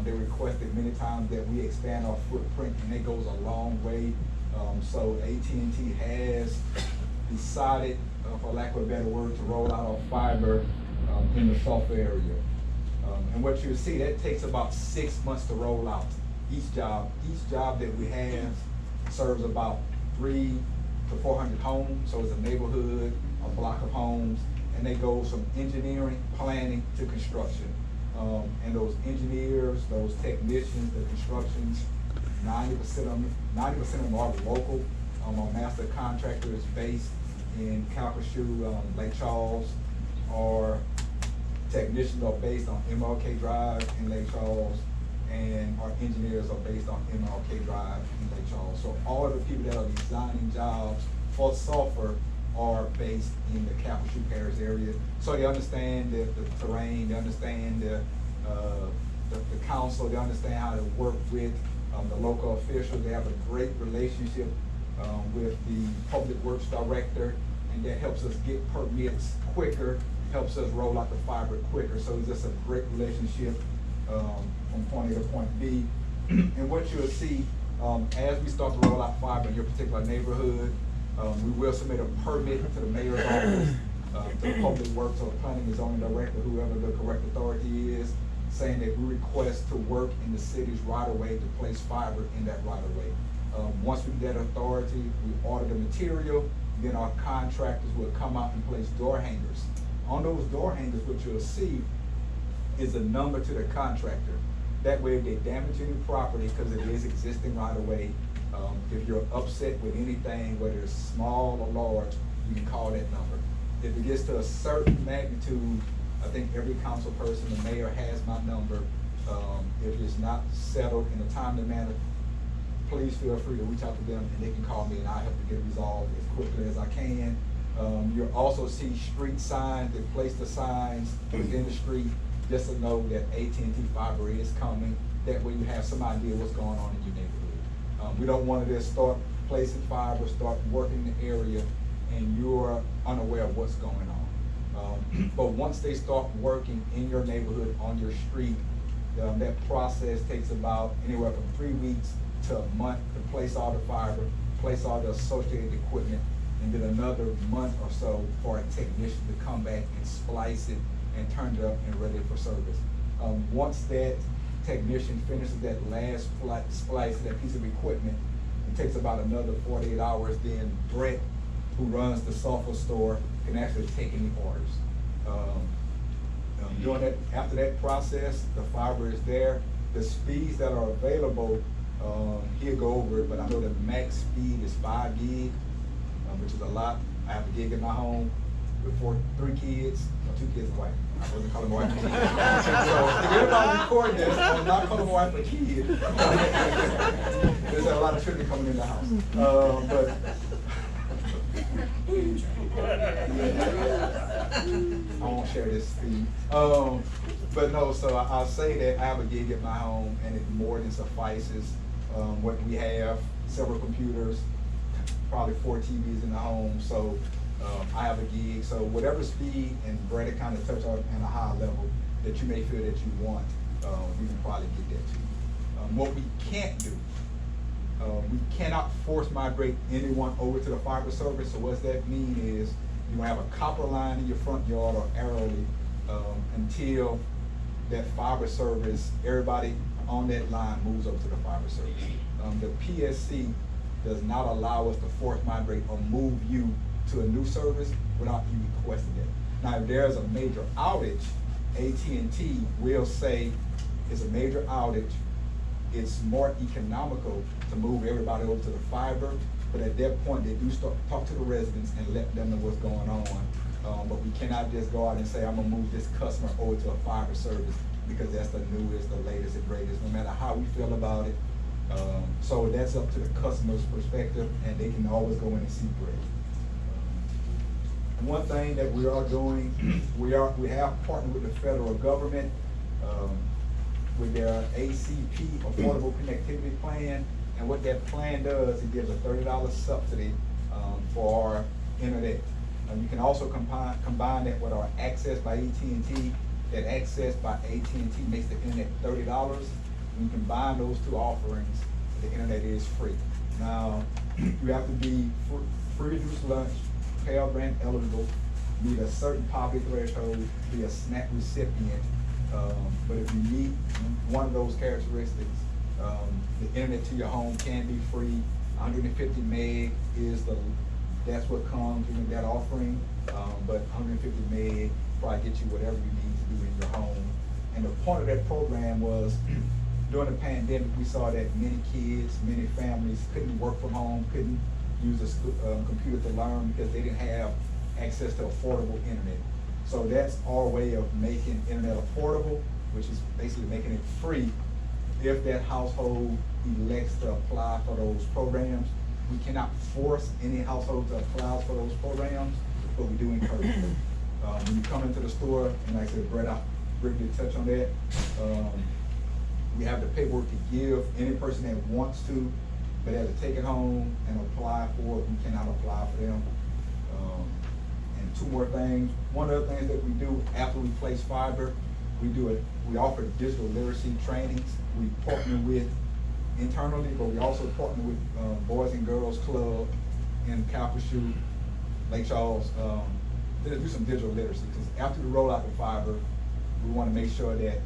They requested many times that we expand our footprint, and it goes a long way. So AT&T has decided, for lack of a better word, to roll out our fiber in the Sulphur area. And what you'll see, that takes about 6 months to roll out each job. Each job that we have serves about 300 to 400 homes, so it's a neighborhood, a block of homes, and they go from engineering, planning to construction. And those engineers, those technicians, the constructions, 90% of them are local. Our master contractor is based in Calcasieu, Lake Charles. Our technicians are based on MLK Drive in Lake Charles, and our engineers are based on MLK Drive in Lake Charles. So all of the people that are designing jobs for Sulphur are based in the Calcasieu Parish area. So they understand the terrain, they understand the council, they understand how to work with the local officials. They have a great relationship with the Public Works Director, and that helps us get permits quicker, helps us roll out the fiber quicker. So it's just a great relationship from point A to point B. And what you'll see as we start to roll out fiber in your particular neighborhood, we will submit a permit to the mayor's office, to the Public Works or Planning and Zoning Director, whoever the correct authority is, saying that we request to work in the city's right-of-way to place fiber in that right-of-way. Once we get that authority, we order the material, then our contractors will come out and place door hangers. On those door hangers, what you'll see is a number to the contractor. That way, if they damage any property, because it is existing right-of-way, if you're upset with anything, whether it's small or large, you can call that number. If it gets to a certain magnitude, I think every council person, the mayor has my number. If it's not settled in a timely manner, please feel free to reach out to them, and they can call me, and I'll help to get it resolved as quickly as I can. You'll also see street signs. They place the signs within the street just to know that AT&T fiber is coming. That way you have some idea what's going on in your neighborhood. We don't want to just start placing fiber, start working the area, and you're unaware of what's going on. But once they start working in your neighborhood, on your street, that process takes about anywhere from 3 weeks to a month to place all the fiber, place all the associated equipment, and then another month or so for a technician to come back and splice it and turn it up and ready for service. Once that technician finishes that last splice, that piece of equipment, it takes about another 48 hours. Then Brett, who runs the Sulphur store, can actually take any orders. During that, after that process, the fiber is there. The speeds that are available, he'll go over it, but I know the max speed is 5 gig, which is a lot. I have a gig in my home with 3 kids, or 2 kids and a wife. I wasn't calling my wife a kid. So if everybody recording this, I'm not calling my wife a kid. There's a lot of children coming in the house. I won't share this speed. But no, so I'll say that I have a gig at my home, and it more than suffices. What we have, several computers, probably 4 TVs in the home, so I have a gig. So whatever speed, and Brett kind of touch on at a high level that you may feel that you want, we can probably get that to you. What we can't do, we cannot force migrate anyone over to the fiber service. So what that mean is you have a copper line in your front yard or aerially until that fiber service, everybody on that line moves over to the fiber service. The PSC does not allow us to force migrate or move you to a new service without you requesting it. Now, if there's a major outage, AT&T will say it's a major outage. It's more economical to move everybody over to the fiber, but at that point, they do start talk to the residents and let them know what's going on. But we cannot just go out and say, I'm gonna move this customer over to a fiber service because that's the newest, the latest, and greatest, no matter how we feel about it. So that's up to the customer's perspective, and they can always go in and see Brett. One thing that we are doing, we have partnered with the federal government with their ACP, Affordable Connectivity Plan, and what that plan does, it gives a $30 subsidy for our internet. You can also combine that with our Access by AT&T. That Access by AT&T makes the internet $30, When you combine those two offerings, the internet is free. Now, you have to be free reduced lunch, Pell Grant eligible, meet a certain poverty threshold, be a SNAP recipient. But if you meet one of those characteristics, the internet to your home can be free. 150 meg is that's what comes with that offering. But 150 meg probably get you whatever you need to do in your home. And the point of that program was, during the pandemic, we saw that many kids, many families couldn't work from home, couldn't use a computer to learn because they didn't have access to affordable internet. So that's our way of making internet affordable, which is basically making it free if that household elects to apply for those programs. We cannot force any household to apply for those programs, but we do encourage them. When you come into the store, and like I said, Brett, I'll briefly touch on that. We have the paperwork to give any person that wants to, but they have to take it home and apply for it. We cannot apply for them. And two more things. One of the things that we do after we place fiber, we offer digital literacy trainings. We partner with internally, but we also partner with Boys and Girls Club in Calcasieu, Lake Charles, to do some digital literacy. Because after we roll out the fiber, we want to make sure that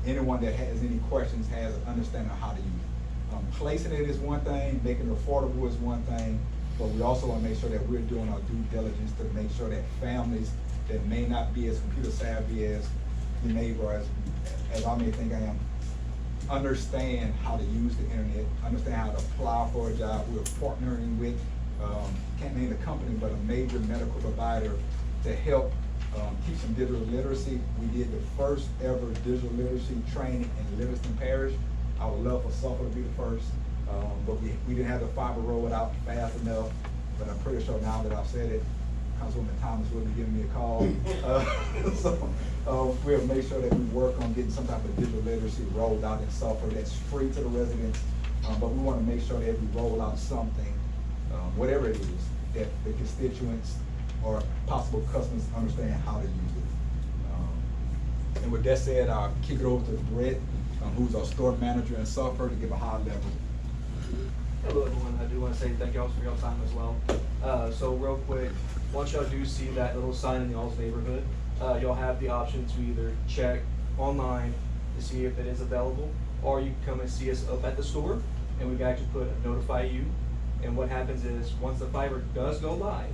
anyone that has any questions has an understanding of how to use it. Placing it is one thing, making it affordable is one thing, but we also want to make sure that we're doing our due diligence to make sure that families that may not be as computer savvy as the neighbor, as I may think I am, understand how to use the internet, understand how to apply for a job. We're partnering with, can't name the company, but a major medical provider to help teach some digital literacy. We did the first ever digital literacy training in Livingston Parish. I would love for Sulphur to be the first, but we didn't have the fiber rolled out fast enough, but I'm pretty sure now that I've said it, Councilwoman Thomas will be giving me a call. So we'll make sure that we work on getting some type of digital literacy rolled out in Sulphur that's free to the residents, but we want to make sure that we roll out something, whatever it is, that the constituents or possible customers understand how to use it. And with that said, I'll kick it over to Brett, who's our store manager in Sulphur, to give a high level. Hello everyone, I do want to say thank y'all for your time as well. So real quick, once y'all do see that little sign in y'all's neighborhood, you'll have the option to either check online to see if it is available, or you can come and see us up at the store, and we can actually notify you. And what happens is, once the fiber does go live,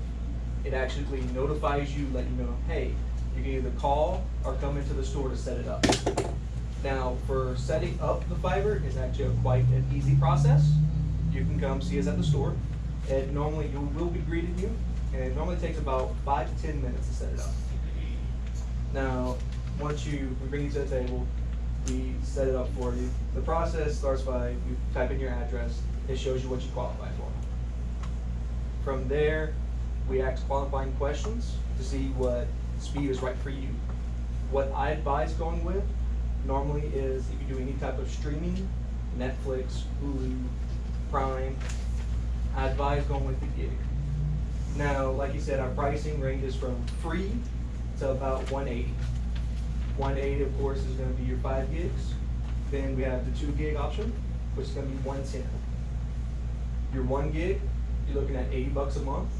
it actually notifies you, let you know, hey, you can either call or come into the store to set it up. Now, for setting up the fiber is actually quite an easy process. You can come see us at the store, and normally you will be greeting you, and it normally takes about 5 to 10 minutes to set it up. Now, once we bring you to the table, we set it up for you. The process starts by you type in your address. It shows you what you qualify for. From there, we ask qualifying questions to see what speed is right for you. What I advise going with normally is if you do any type of streaming, Netflix, Hulu, Prime, I advise going with the gig. Now, like you said, our pricing ranges from free to about 180. 180, of course, is going to be your 5 gigs. Then we have the 2 gig option, which is going to be 110. Your 1 gig, you're looking at $80 a month.